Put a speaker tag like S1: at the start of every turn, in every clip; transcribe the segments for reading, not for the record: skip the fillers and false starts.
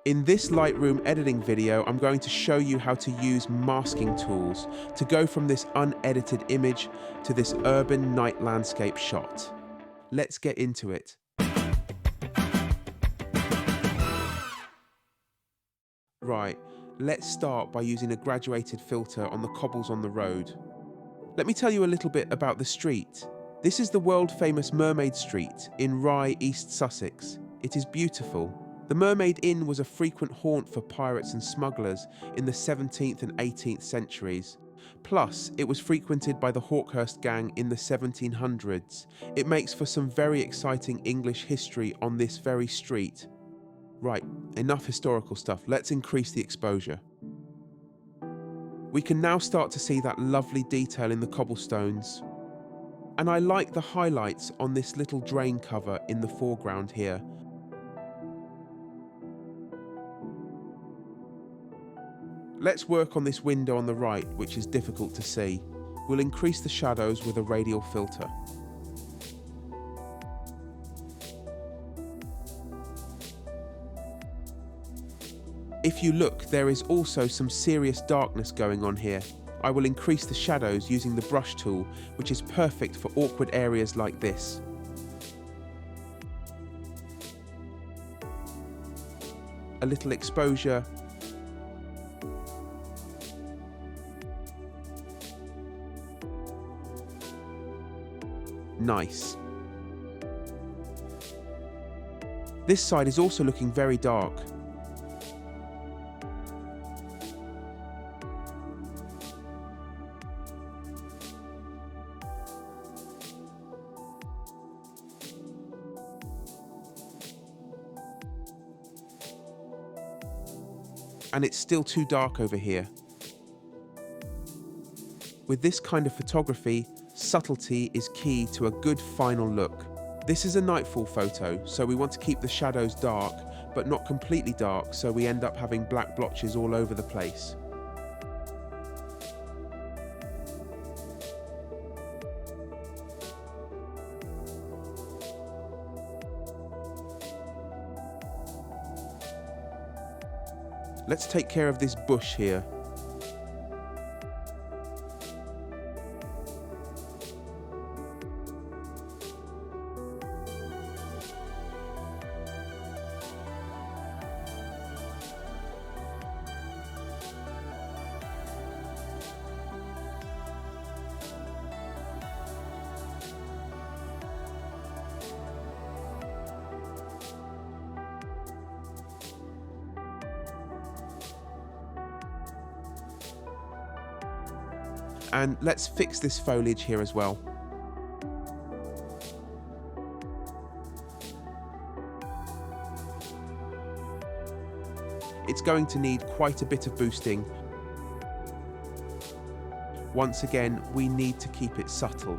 S1: In this Lightroom editing video, I'm going to show you how to use masking tools to go from this unedited image to this urban night landscape shot. Let's get into it. Right, let's start by using a graduated filter on the cobbles on the road. Let me tell you a little bit about the street. This is the world-famous Mermaid Street in Rye, East Sussex. It is beautiful. The Mermaid Inn was a frequent haunt for pirates and smugglers in the 17th and 18th centuries. Plus, it was frequented by the Hawkhurst gang in the 1700s. It makes for some very exciting English history on this very street. Right, enough historical stuff. Let's increase the exposure. We can now start to see that lovely detail in the cobblestones. And I like the highlights on this little drain cover in the foreground here. Let's work on this window on the right, which is difficult to see. We'll increase the shadows with a radial filter. If you look, there is also some serious darkness going on here. I will increase the shadows using the brush tool, which is perfect for awkward areas like this. A little exposure. Nice. This side is also looking very dark. And it's still too dark over here. With this kind of photography, subtlety is key to a good final look. This is a nightfall photo, so we want to keep the shadows dark, but not completely dark, so we end up having black blotches all over the place. Let's take care of this bush here. And let's fix this foliage here as well. It's going to need quite a bit of boosting. Once again, we need to keep it subtle.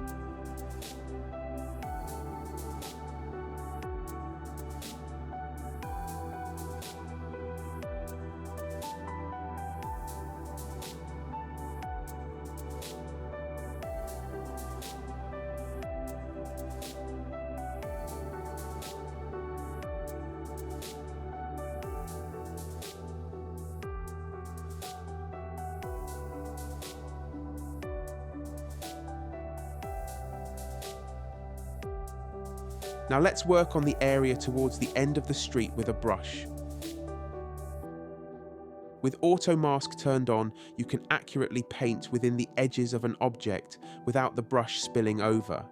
S1: Now let's work on the area towards the end of the street with a brush. With auto mask turned on, you can accurately paint within the edges of an object without the brush spilling over.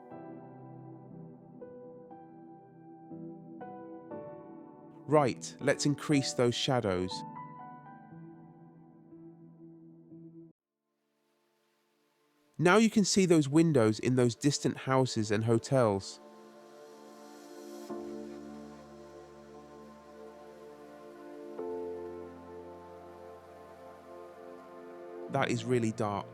S1: Right, let's increase those shadows. Now you can see those windows in those distant houses and hotels. That is really dark.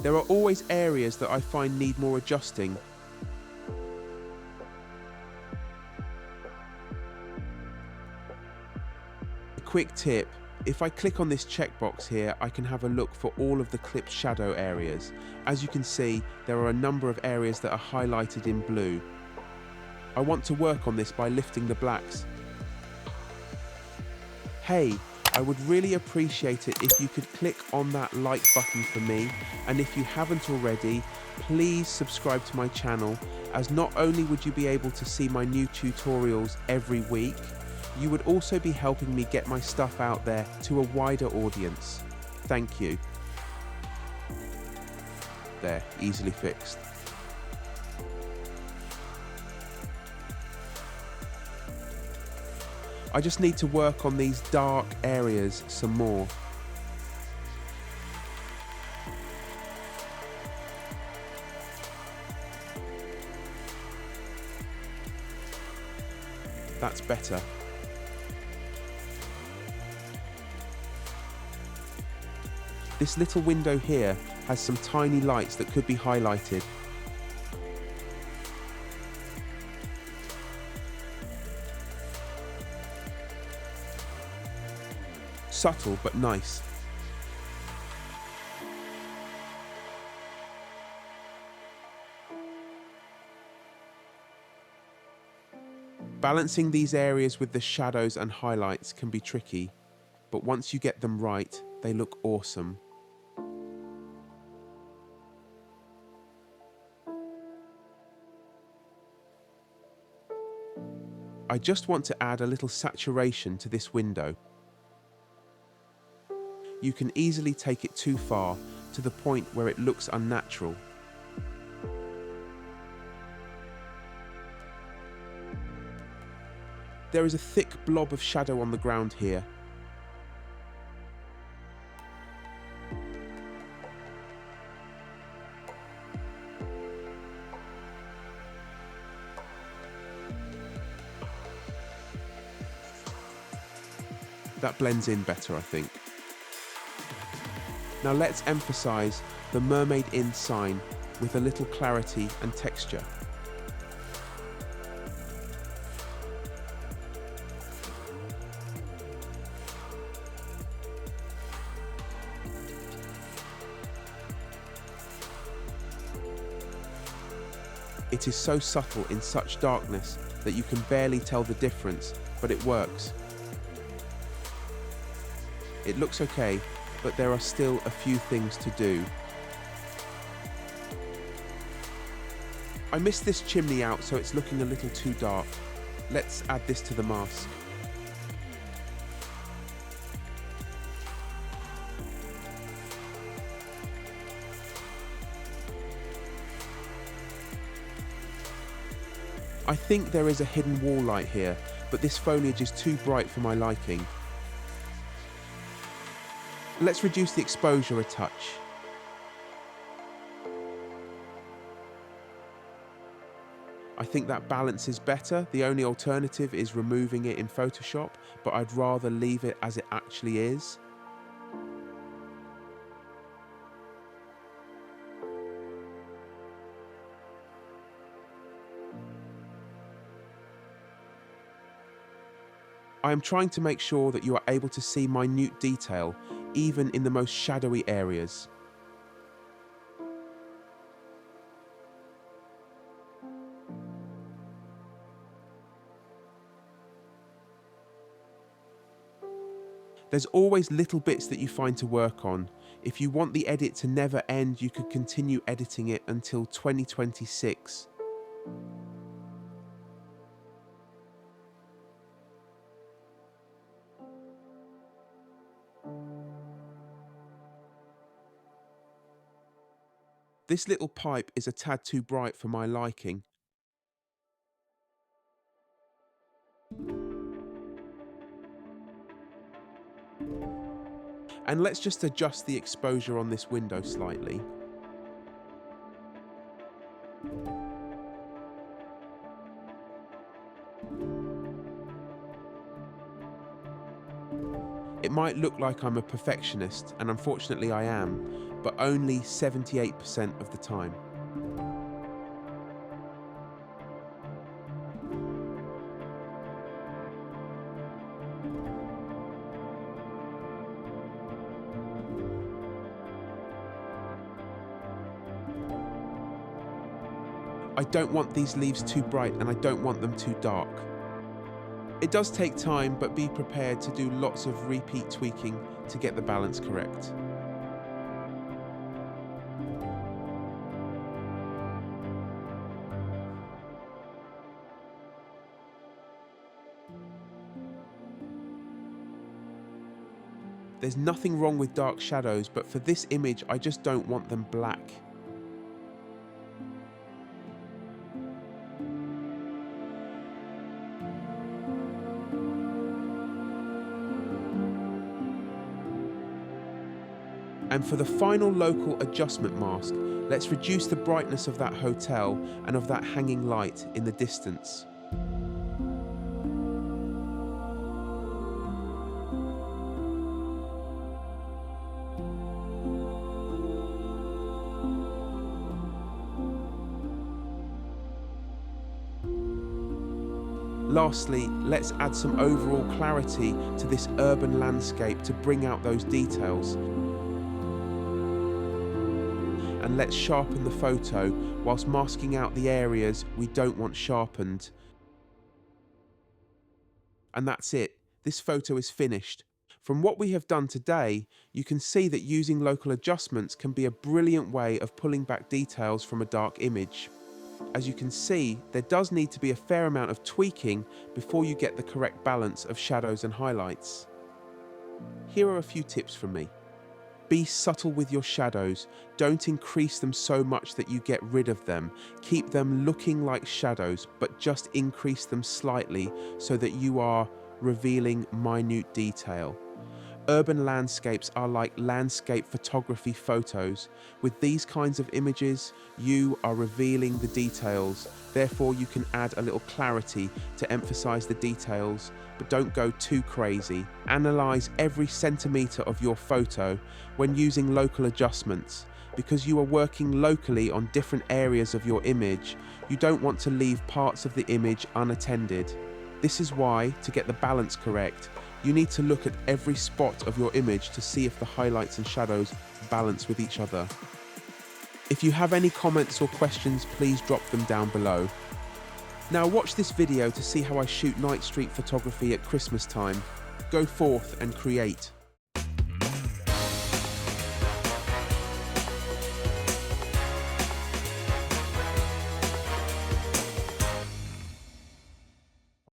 S1: There are always areas that I find need more adjusting. quick tip, if I click on this checkbox here, I can have a look for all of the clipped shadow areas. As you can see, there are a number of areas that are highlighted in blue. I want to work on this by lifting the blacks. Hey, I would really appreciate it if you could click on that like button for me, and if you haven't already, please subscribe to my channel, as not only would you be able to see my new tutorials every week, you would also be helping me get my stuff out there to a wider audience. Thank you. There, easily fixed. I just need to work on these dark areas some more. That's better. This little window here has some tiny lights that could be highlighted. Subtle but nice. Balancing these areas with the shadows and highlights can be tricky, but once you get them right, they look awesome. I just want to add a little saturation to this window. You can easily take it too far, to the point where it looks unnatural. There is a thick blob of shadow on the ground here. That blends in better, I think. Now let's emphasize the Mermaid Inn sign with a little clarity and texture. It is so subtle in such darkness that you can barely tell the difference, but it works. It looks okay, but there are still a few things to do. I missed this chimney out, so it's looking a little too dark. Let's add this to the mask. I think there is a hidden wall light here, but this foliage is too bright for my liking. Let's reduce the exposure a touch. I think that balance is better. The only alternative is removing it in Photoshop, but I'd rather leave it as it actually is. I am trying to make sure that you are able to see minute detail, even in the most shadowy areas. There's always little bits that you find to work on. If you want the edit to never end, you could continue editing it until 2026. This little pipe is a tad too bright for my liking. And let's just adjust the exposure on this window slightly. It might look like I'm a perfectionist, and unfortunately I am, but only 78% of the time. I don't want these leaves too bright and I don't want them too dark. It does take time, but be prepared to do lots of repeat tweaking to get the balance correct. There's nothing wrong with dark shadows, but for this image, I just don't want them black. And for the final local adjustment mask, let's reduce the brightness of that hotel and of that hanging light in the distance. Lastly, let's add some overall clarity to this urban landscape to bring out those details. And let's sharpen the photo whilst masking out the areas we don't want sharpened. And that's it. This photo is finished. From what we have done today, you can see that using local adjustments can be a brilliant way of pulling back details from a dark image. As you can see, there does need to be a fair amount of tweaking before you get the correct balance of shadows and highlights. Here are a few tips from me. Be subtle with your shadows. Don't increase them so much that you get rid of them. Keep them looking like shadows, but just increase them slightly so that you are revealing minute detail. Urban landscapes are like landscape photography photos. With these kinds of images, you are revealing the details. Therefore, you can add a little clarity to emphasize the details, but don't go too crazy. Analyze every centimeter of your photo when using local adjustments. Because you are working locally on different areas of your image, you don't want to leave parts of the image unattended. This is why, to get the balance correct, you need to look at every spot of your image to see if the highlights and shadows balance with each other. If you have any comments or questions, please drop them down below. Now watch this video to see how I shoot night street photography at Christmas time. Go forth and create.